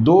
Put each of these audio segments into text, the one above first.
2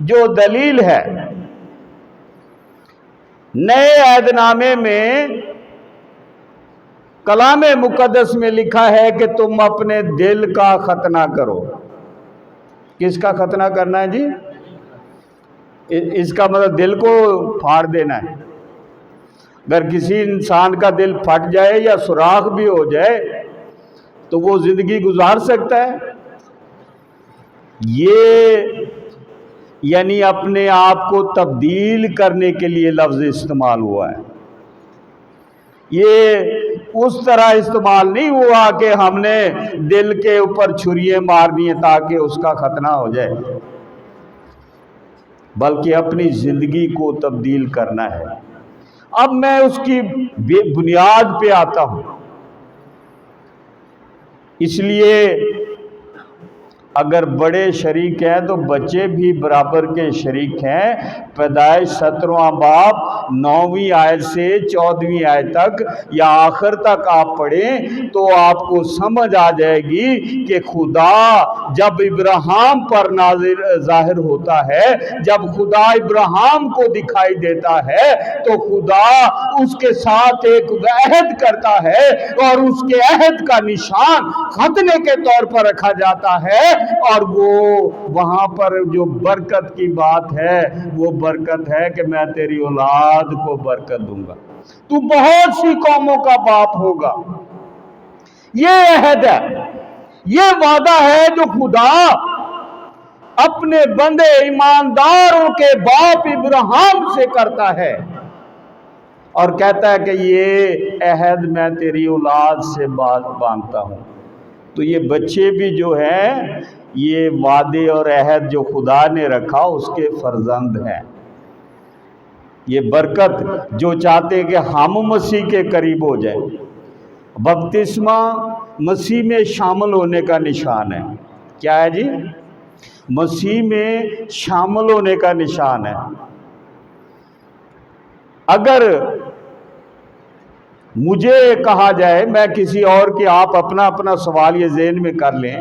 جو دلیل ہے، نئے عہد نامے میں کلام مقدس میں لکھا ہے کہ تم اپنے دل کا ختنہ کرو۔ کس کا ختنہ کرنا ہے جی؟ اس کا مطلب دل کو پھاڑ دینا ہے۔ اگر کسی انسان کا دل پھٹ جائے یا سوراخ بھی ہو جائے تو وہ زندگی گزار سکتا ہے؟ یہ یعنی اپنے آپ کو تبدیل کرنے کے لیے لفظ استعمال ہوا ہے۔ یہ اس طرح استعمال نہیں ہوا کہ ہم نے دل کے اوپر چھریاں مارنی ہیں تاکہ اس کا ختنہ ہو جائے، بلکہ اپنی زندگی کو تبدیل کرنا ہے۔ اب میں اس کی بنیاد پہ آتا ہوں۔ اس لیے اگر بڑے شریک ہیں تو بچے بھی برابر کے شریک ہیں۔ پیدائش 17واں باب 9ویں آیت سے 14ویں آیت تک یا آخر تک آپ پڑھیں تو آپ کو سمجھ آ جائے گی کہ خدا جب ابراہیم پر ظاہر ہوتا ہے، جب خدا ابراہیم کو دکھائی دیتا ہے تو خدا اس کے ساتھ ایک عہد کرتا ہے، اور اس کے عہد کا نشان ختنے کے طور پر رکھا جاتا ہے، اور وہ وہاں پر جو برکت کی بات ہے وہ برکت ہے کہ میں تیری اولاد کو برکت دوں گا، تو بہت سی قوموں کا باپ ہوگا۔ یہ عہد ہے، یہ وعدہ ہے جو خدا اپنے بندے ایمانداروں کے باپ ابراہیم سے کرتا ہے، اور کہتا ہے کہ یہ عہد میں تیری اولاد سے باندھتا ہوں۔ تو یہ بچے بھی جو ہیں یہ وعدے اور عہد جو خدا نے رکھا اس کے فرزند ہیں۔ یہ برکت جو چاہتے کہ ہم مسیح کے قریب ہو جائیں، بپتسمہ مسیح میں شامل ہونے کا نشان ہے۔ کیا ہے جی؟ مسیح میں شامل ہونے کا نشان ہے۔ اگر مجھے کہا جائے، میں کسی اور کی، آپ اپنا اپنا سوال یہ ذہن میں کر لیں،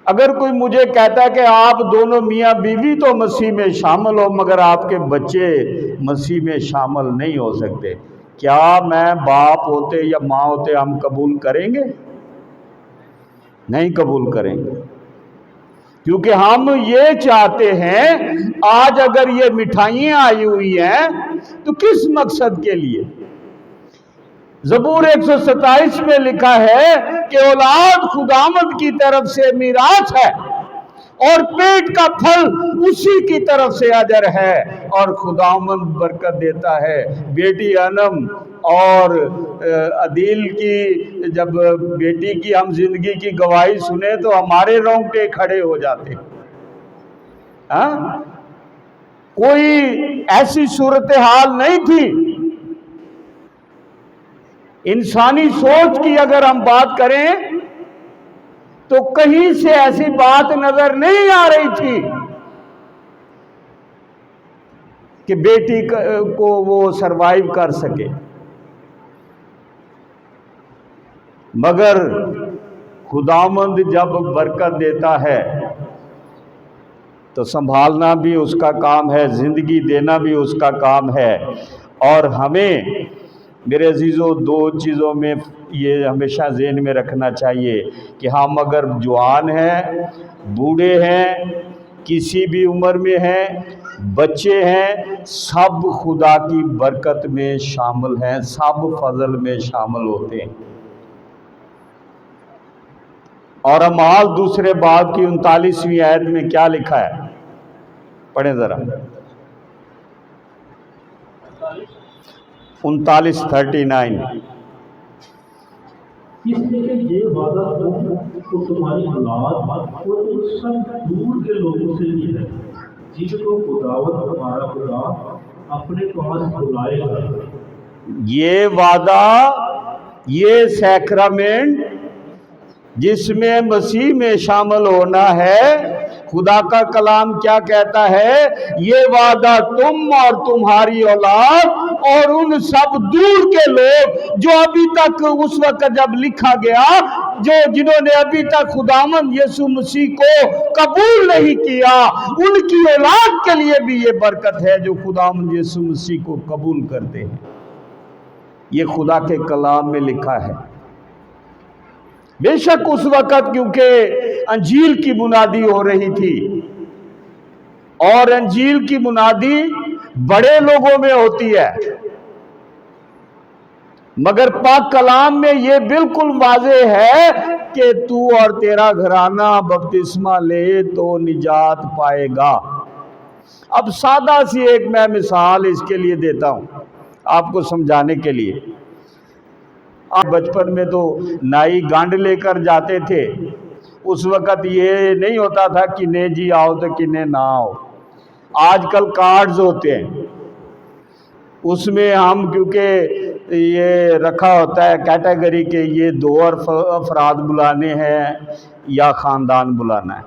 اگر کوئی مجھے کہتا ہے کہ آپ دونوں میاں بیوی تو مسیح میں شامل ہو مگر آپ کے بچے مسیح میں شامل نہیں ہو سکتے، کیا میں باپ ہوتے یا ماں ہوتے ہم قبول کریں گے؟ نہیں قبول کریں گے، کیونکہ ہم یہ چاہتے ہیں، آج اگر یہ مٹھائیاں آئی ہوئی ہیں تو کس مقصد کے لیے؟ زبور 127 میں لکھا ہے کہ اولاد خداوند کی طرف سے میراث ہے، اور پیٹ کا پھل اسی کی طرف سے اجر ہے، اور خداوند برکت دیتا ہے۔ بیٹی انم اور عدیل کی جب بیٹی کی ہم زندگی کی گواہی سنیں تو ہمارے رونگٹے کھڑے ہو جاتے ہیں۔ کوئی ایسی صورتحال نہیں تھی۔ انسانی سوچ کی اگر ہم بات کریں تو کہیں سے ایسی بات نظر نہیں آ رہی تھی کہ بیٹی کو وہ سروائیو کر سکے، مگر خداوند جب برکت دیتا ہے تو سنبھالنا بھی اس کا کام ہے، زندگی دینا بھی اس کا کام ہے۔ اور ہمیں میرے عزیزوں دو چیزوں میں یہ ہمیشہ ذہن میں رکھنا چاہیے کہ ہم اگر جوان ہیں، بوڑھے ہیں، کسی بھی عمر میں ہیں، بچے ہیں، سب خدا کی برکت میں شامل ہیں، سب فضل میں شامل ہوتے ہیں۔ اور اعمال دوسرے باب کی 39ویں آیت میں کیا لکھا ہے؟ پڑھیں ذرا 39:39۔ اس لیے کہ یہ وعدہ تم کو تمہاری اولاد اور ان سب دور کے لوگوں سے بھی ہے جن کو خداوند تمہارا خدا اپنے پاس بلائے گا۔ یہ وعدہ، یہ سیکرامنٹ جس میں مسیح میں شامل ہونا ہے، خدا کا کلام کیا کہتا ہے؟ یہ وعدہ تم اور تمہاری اولاد اور ان سب دور کے لوگ جو ابھی تک اس وقت جب لکھا گیا جنہوں نے ابھی تک خداوند یسوع مسیح کو قبول نہیں کیا، ان کی اولاد کے لیے بھی یہ برکت ہے جو خداوند یسوع مسیح کو قبول کرتے ہیں۔ یہ خدا کے کلام میں لکھا ہے۔ بے شک اس وقت کیونکہ انجیل کی منادی ہو رہی تھی، اور انجیل کی منادی بڑے لوگوں میں ہوتی ہے، مگر پاک کلام میں یہ بالکل واضح ہے کہ تو اور تیرا گھرانہ بپتسمہ لے تو نجات پائے گا۔ اب سادہ سی ایک میں مثال اس کے لیے دیتا ہوں آپ کو سمجھانے کے لیے۔ بچپن میں تو نائی گانڈ لے کر جاتے تھے، اس وقت یہ نہیں ہوتا تھا کہ نہیں جی آؤ تو کنے نہ آؤ۔ آج کل کارڈز ہوتے ہیں، اس میں ہم کیونکہ یہ رکھا ہوتا ہے کیٹیگری کے یہ 2 افراد بلانے ہیں یا خاندان بلانا ہے۔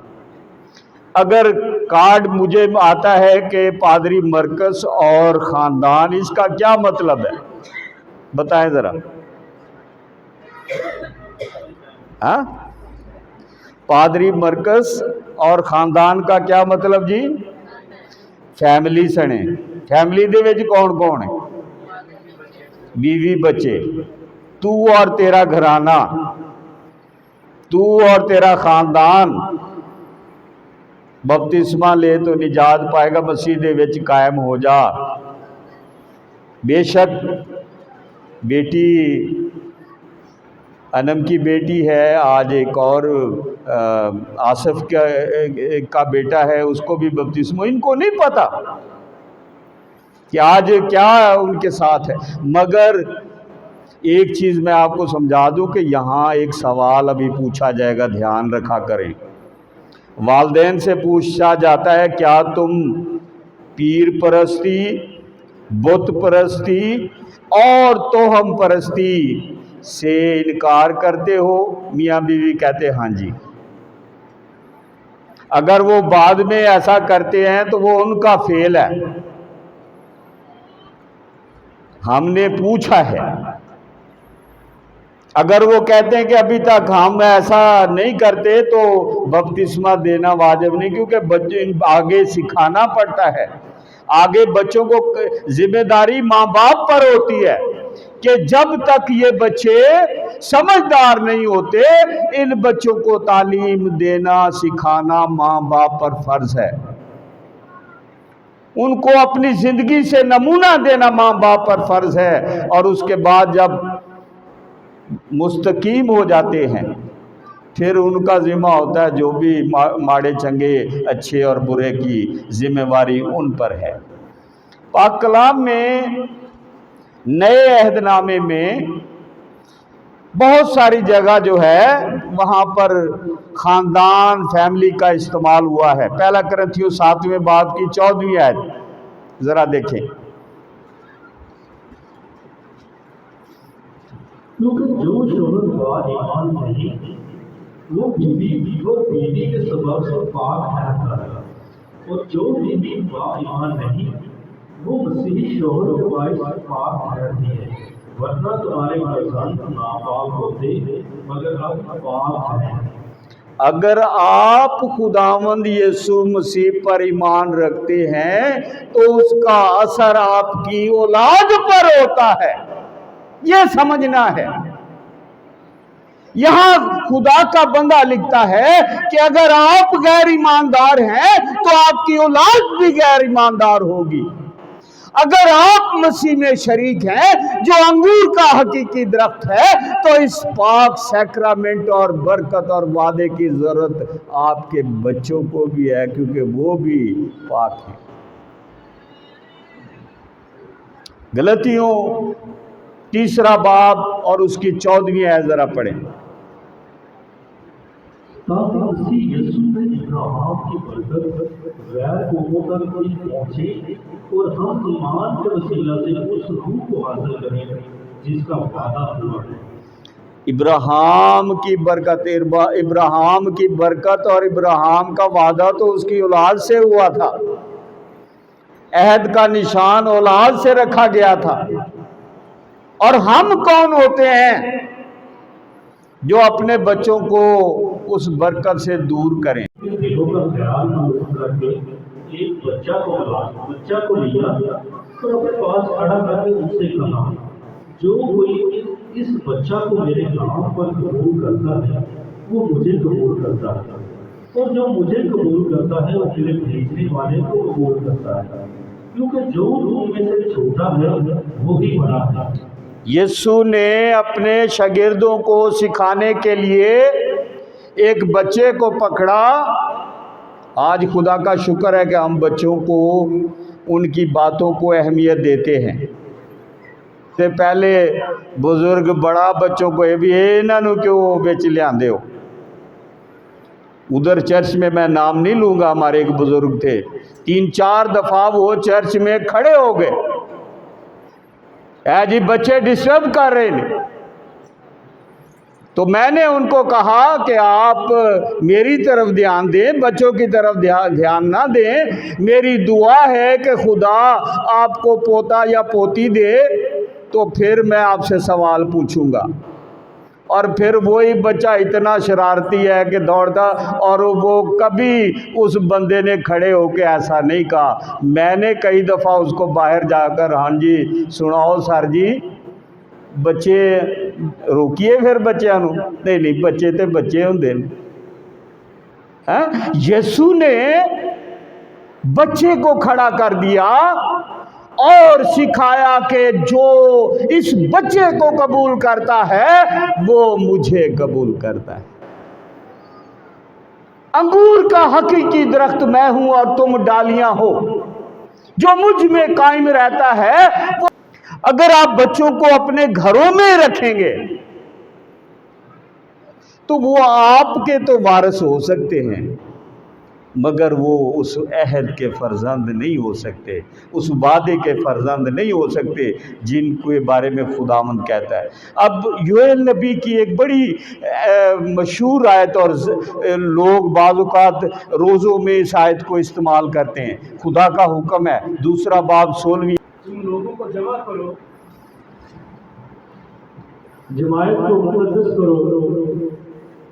اگر کارڈ مجھے آتا ہے کہ پادری مرکز اور خاندان، اس کا کیا مطلب ہے بتائیں ذرا؟ ہاں، پادری مرکز اور خاندان کا کیا مطلب جی؟ فیملی سنے۔ فیملی دے وچ کون کون ہے؟ بیوی بچے، تو اور تیرا گھرانہ، تو اور تیرا خاندان بپتسمہ لے تو نجات پائے گا، مسیح دے وچ قائم ہو جا۔ بے شک بیٹی انم کی بیٹی ہے، آج ایک اور آصف کا بیٹا ہے، اس کو بھی بپتسمہ، ان کو نہیں پتا کہ آج کیا ان کے ساتھ ہے۔ مگر ایک چیز میں آپ کو سمجھا دوں کہ یہاں ایک سوال ابھی پوچھا جائے گا، دھیان رکھا کریں۔ والدین سے پوچھا جاتا ہے کیا تم پیر پرستی، بت پرستی اور توہم پرستی سے انکار کرتے ہو؟ میاں بیوی کہتے ہاں جی۔ اگر وہ بعد میں ایسا کرتے ہیں تو وہ ان کا فیل ہے، ہم نے پوچھا ہے۔ اگر وہ کہتے ہیں کہ ابھی تک ہم ایسا نہیں کرتے تو بپتسمہ دینا واجب نہیں، کیونکہ بچے آگے سکھانا پڑتا ہے، آگے بچوں کو ذمہ داری ماں باپ پر ہوتی ہے کہ جب تک یہ بچے سمجھدار نہیں ہوتے ان بچوں کو تعلیم دینا سکھانا ماں باپ پر فرض ہے، ان کو اپنی زندگی سے نمونہ دینا ماں باپ پر فرض ہے، اور اس کے بعد جب مستقیم ہو جاتے ہیں پھر ان کا ذمہ ہوتا ہے جو بھی ماڑے چنگے اچھے اور برے کی ذمہ داری ان پر ہے۔ پاک کلام میں نئے عہد نامے میں بہت ساری جگہ جو ہے وہاں پر خاندان فیملی کا استعمال ہوا ہے۔ پہلا کرنتھیوں 7ویں باب کی 14ویں آیت ذرا دیکھیں۔ کیونکہ جو شوہر با ایمان نہیں وہ بیوی کے سبب سے پاک ٹھہرتا ہے، اور جو بیوی با ایمان نہیں وہ مسیحی شوہر کے باعث پاک ٹھہرتی ہے، ورنہ تمہارے مرزان ناپاک ہوتے مگر اب پاک ہیں۔ اگر آپ خداوند یسوع مسیح پر ایمان رکھتے ہیں تو اس کا اثر آپ کی اولاد پر ہوتا ہے، یہ سمجھنا ہے۔ یہاں خدا کا بندہ لکھتا ہے کہ اگر آپ غیر ایماندار ہیں تو آپ کی اولاد بھی غیر ایماندار ہوگی۔ اگر آپ مسیح میں شریک ہیں جو انگور کا حقیقی درخت ہے تو اس پاک سیکرامنٹ اور برکت اور وعدے کی ضرورت آپ کے بچوں کو بھی ہے، کیونکہ وہ بھی پاک ہیں۔ غلطیوں 3 باب اور اس کی 14ویں آیت ذرا پڑھیں۔ تاکہ مسیح یسوع میں ابراہیم کی برکت غیر قوموں تک بھی پہنچے اور ہم ایمان کے وسیلہ سے اس روح کو حاصل کریں جس کا وعدہ ہوا ہے۔ ابراہیم کی برکت اور ابراہیم کا وعدہ تو اس کی اولاد سے ہوا تھا، عہد کا نشان اولاد سے رکھا گیا تھا۔ اور ہم کون ہوتے ہیں جو اپنے بچوں کو اس برکت سے دور کریں؟ دلوں کا خیال نہ کر کے ایک بچہ کو لیا اور اپنے پاس کھڑا کر کے اس سے کہا، جو کوئی اس بچہ کو میرے نام پر قبول کرتا ہے وہ مجھے قبول کرتا ہے، اور جو مجھے قبول کرتا ہے وہ میرے بھیجنے والے کو قبول کرتا ہے، کیونکہ جو تم میں سے چھوٹا ہے وہی بڑا ہے۔ یسوع نے اپنے شاگردوں کو سکھانے کے لیے ایک بچے کو پکڑا۔ آج خدا کا شکر ہے کہ ہم بچوں کو ان کی باتوں کو اہمیت دیتے ہیں۔ سے پہلے بزرگ بڑا بچوں کو یہ بھی انہاں نوں کیوں بچ لیاندے ہو۔ ادھر چرچ میں نام نہیں لوں گا، ہمارے ایک بزرگ تھے، 3-4 دفعہ وہ چرچ میں کھڑے ہو گئے، اے جی بچے ڈسٹرب کر رہے ہیں۔ تو میں نے ان کو کہا کہ آپ میری طرف دھیان دیں، بچوں کی طرف دھیان نہ دیں۔ میری دعا ہے کہ خدا آپ کو پوتا یا پوتی دے، تو پھر میں آپ سے سوال پوچھوں گا۔ اور پھر وہی بچہ اتنا شرارتی ہے کہ دوڑتا، اور وہ کبھی اس بندے نے کھڑے ہو کے ایسا نہیں کہا۔ میں نے کئی دفعہ اس کو باہر جا کر، ہاں جی سناؤ سر جی، بچے روکیے پھر بچیاں نو، نہیں بچے تے بچے ہوندے نے۔ یسوع نے بچے کو کھڑا کر دیا اور سکھایا کہ جو اس بچے کو قبول کرتا ہے وہ مجھے قبول کرتا ہے۔ انگور کا حقیقی درخت میں ہوں اور تم ڈالیاں ہو، جو مجھ میں قائم رہتا ہے وہ، اگر آپ بچوں کو اپنے گھروں میں رکھیں گے تو وہ آپ کے تو وارث ہو سکتے ہیں، مگر وہ اس عہد کے فرزند نہیں ہو سکتے، اس وعدے کے فرزند نہیں ہو سکتے جن کے بارے میں خداوند کہتا ہے۔ اب یوئیل نبی کی ایک بڑی مشہور آیت، اور لوگ بعض اوقات روزوں میں اس آیت کو استعمال کرتے ہیں۔ خدا کا حکم ہے، 2 باب 16، تم لوگوں کو جمع کرو، جماعت کو مقدس کرو،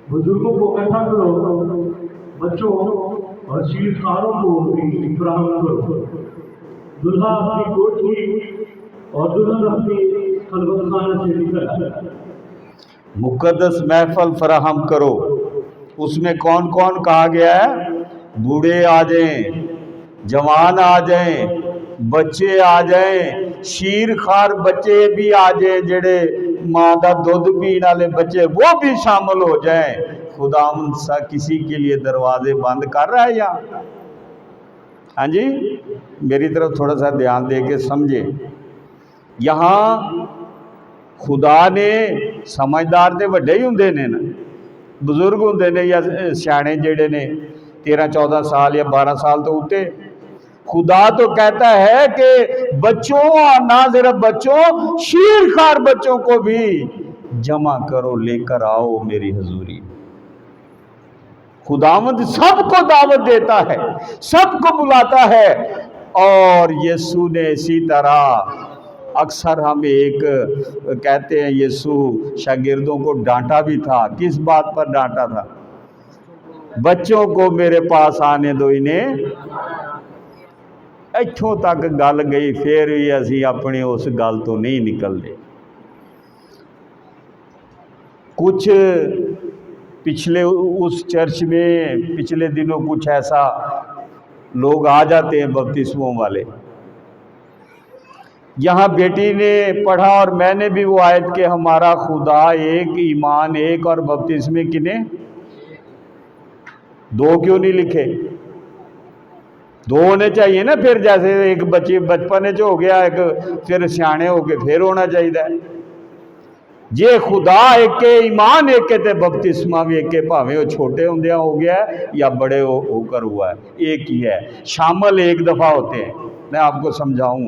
بزرگوں کو اکٹھا کرو، بچوں اور شیرخواروں کو بھی فراہم کرو۔ دلہا اپنی کوٹھی اور دلہن اپنی خلوت خانہ سے نکل آئے۔ مقدس محفل فراہم کرو۔ اس میں کون کون کہا گیا ہے؟ بوڑھے آ جائیں، جوان آ جائیں، بچے آ جائیں، شیر خار بچے بھی آ جائیں، جڑے ماں دا دودھ پین والے بچے وہ بھی شامل ہو جائیں۔ خداوند سا کسی کے لیے دروازے بند کر رہا ہے یا؟ ہاں جی، میری طرف تھوڑا سا دھیان دے کے سمجھیں۔ یہاں خدا نے سمجھدار تے وڈے ہی ہوندے نے نا، بزرگ ہوندے نے یا سیانے جڑے نے 13-14 سال یا 12 سال تو ہوتے۔ خدا تو کہتا ہے کہ بچوں، نہ صرف بچوں، شیر خار بچوں کو بھی جمع کرو، لے کر آؤ میری حضوری۔ خداوند سب کو دعوت دیتا ہے، سب کو بلاتا ہے۔ اور یسوع نے اسی طرح، اکثر ہم ایک کہتے ہیں یسوع شاگردوں کو ڈانٹا بھی تھا۔ کس بات پر ڈانٹا تھا؟ بچوں کو میرے پاس آنے دو، انہیں ایتھوں تک گل گئی، پھر بھی اسی اپنی اس گل تو نہیں نکلتے۔ کچھ پچھلے اس چرچ میں پچھلے دنوں کچھ ایسا لوگ آ جاتے ہیں بپتسموں والے۔ یہاں بیٹی نے پڑھا اور میں نے بھی وہ آیت کہ ہمارا خدا ایک، ایمان ایک، اور بپتسمے کنے 2 کیوں نہیں لکھے؟ 2 ہونے چاہیے نا، پھر جیسے ایک بچے بچپن ہو گیا، ایک پھر سیانے ہو کے پھر ہونا چاہیے۔ جے خدا ایک کے، ایمان ایک کے، تے بپتسمہ بھی ایک کے، بھاویں وہ چھوٹے ہوندیا ہو گیا ہے یا بڑے ہو کر ہوا ہے، ایک ہی ہے، شامل ایک دفعہ ہوتے ہیں۔ میں آپ کو سمجھاؤں،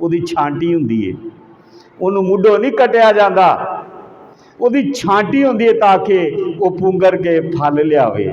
ਉਹਦੀ ਛਾਂਟੀ ਹੁੰਦੀ ਹੈ, ਉਹਨੂੰ ਮੁੱਢੋਂ ਨਹੀਂ ਕਟਿਆ ਜਾਂਦਾ, ਉਹਦੀ ਛਾਂਟੀ ਹੁੰਦੀ ਹੈ ਤਾਂ ਕਿ ਉਹ ਪੁੰਗਰ ਕੇ ਫਲ ਲਿਆਵੇ।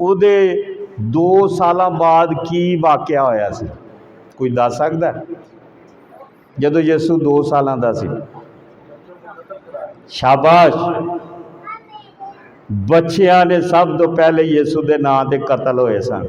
ਉਹਦੇ 2 ਸਾਲਾਂ ਬਾਅਦ ਕੀ ਵਾਕਿਆ ਹੋਇਆ ਸੀ, ਕੋਈ ਦੱਸ ਸਕਦਾ? ਜਦੋਂ ਯਿਸੂ 2 ਸਾਲਾਂ ਦਾ ਸੀ, ਸ਼ਾਬਾਸ਼, ਬੱਚਿਆਂ ਨੇ ਸਭ ਤੋਂ ਪਹਿਲੇ ਯਿਸੂ ਦੇ ਨਾਂ ਤੇ ਕਤਲ ਹੋਏ ਸਨ।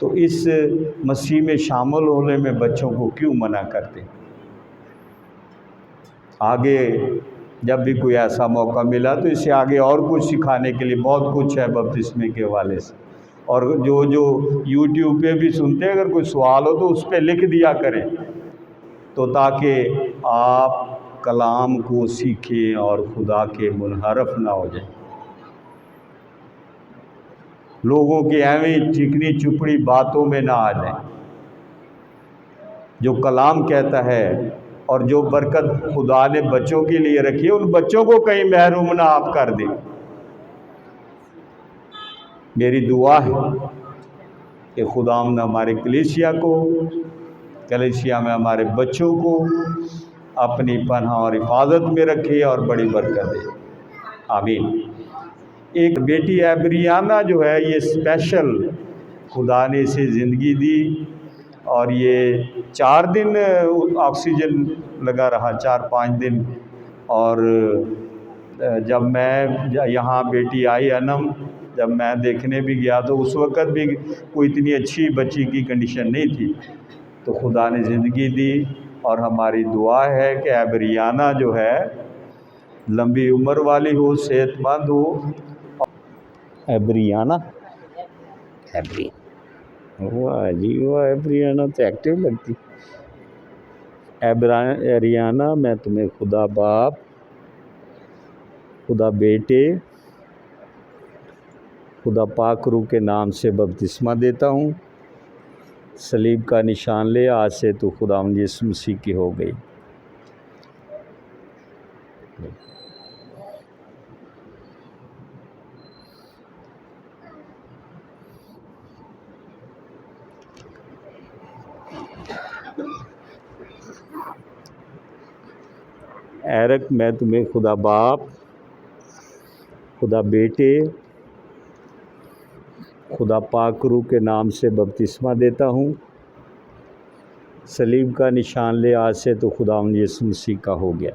تو اس مسیح میں شامل ہونے میں بچوں کو کیوں منع کرتے؟ آگے جب بھی کوئی ایسا موقع ملا تو اس سے آگے اور کچھ سکھانے کے لیے بہت کچھ ہے بپتسمے کے حوالے سے، اور جو یوٹیوب پہ بھی سنتے ہیں، اگر کوئی سوال ہو تو اس پہ لکھ دیا کریں، تو تاکہ آپ کلام کو سیکھیں اور خدا کے منحرف نہ ہو جائیں، لوگوں کی ایویں چکنی چپڑی باتوں میں نہ آ جائیں۔ جو کلام کہتا ہے اور جو برکت خدا نے بچوں کے لیے رکھی ہے، ان بچوں کو کہیں محروم نہ آپ کر دیں۔ میری دعا ہے کہ خداوند ہمارے کلیسیا میں ہمارے بچوں کو اپنی پناہ اور حفاظت میں رکھے اور بڑی برکت دے، آمین۔ ایک بیٹی ایبریانہ جو ہے، یہ اسپیشل خدا نے اسے زندگی دی، اور یہ 4 دن آکسیجن لگا رہا، 4-5 دن، اور جب میں یہاں بیٹی آئی انم، جب میں دیکھنے بھی گیا تو اس وقت بھی کوئی اتنی اچھی بچی کی کنڈیشن نہیں تھی، تو خدا نے زندگی دی، اور ہماری دعا ہے کہ ایبریانہ جو ہے لمبی عمر والی ہو، صحت مند ہو۔ ایبریانہ واہ جی واہ، ایبریانہ تو ایکٹیو لگتی۔ ایبریانہ، میں تمہیں خدا باپ، خدا بیٹے، خدا پاک روح کے نام سے بپتسمہ دیتا ہوں، صلیب کا نشان لے، آج سے تو خداوند یسوع مسیح کی ہو گئی۔ ایرک، میں تمہیں خدا باپ، خدا بیٹے، خدا پاک روح کے نام سے بپتسمہ دیتا ہوں، صلیب کا نشان لے، آج سے تو خداوند یسوع مسیح کا ہو گیا۔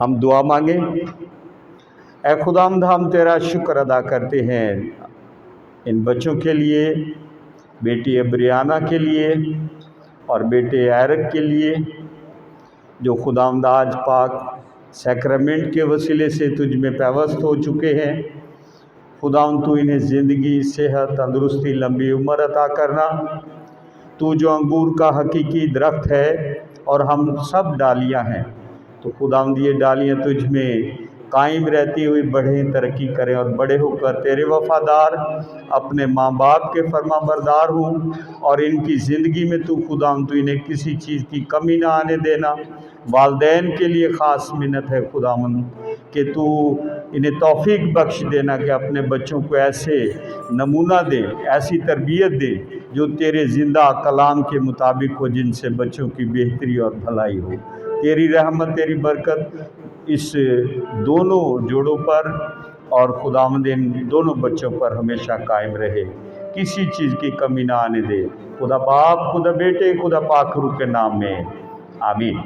ہم دعا مانگیں۔ اے خداوند، ہم تیرا شکر ادا کرتے ہیں ان بچوں کے لیے، بیٹی ایبریانہ کے لیے اور بیٹے ایرک کے لیے، جو خداوند آج پاک سیکرمنٹ کے وسیلے سے تجھ میں پیوست ہو چکے ہیں۔ خداوند تو انہیں زندگی، صحت، تندرستی، لمبی عمر عطا کرنا۔ تو جو انگور کا حقیقی درخت ہے اور ہم سب ڈالیاں ہیں، تو خداوند یہ ڈالیاں تجھ میں قائم رہتی ہوئی بڑھیں، ترقی کریں، اور بڑے ہو کر تیرے وفادار، اپنے ماں باپ کے فرما بردار ہوں، اور ان کی زندگی میں تو خداوند تو انہیں کسی چیز کی کمی نہ آنے دینا۔ والدین کے لیے خاص منت ہے خداوند کہ تو انہیں توفیق بخش دینا کہ اپنے بچوں کو ایسے نمونہ دے، ایسی تربیت دے جو تیرے زندہ کلام کے مطابق ہو، جن سے بچوں کی بہتری اور بھلائی ہو۔ تیری رحمت، تیری برکت اس دونوں جوڑوں پر اور خداوند ان دونوں بچوں پر ہمیشہ قائم رہے، کسی چیز کی کمی نہ آنے دے۔ خدا باپ، خدا بیٹے، خدا پاک روح کے نام میں آمین۔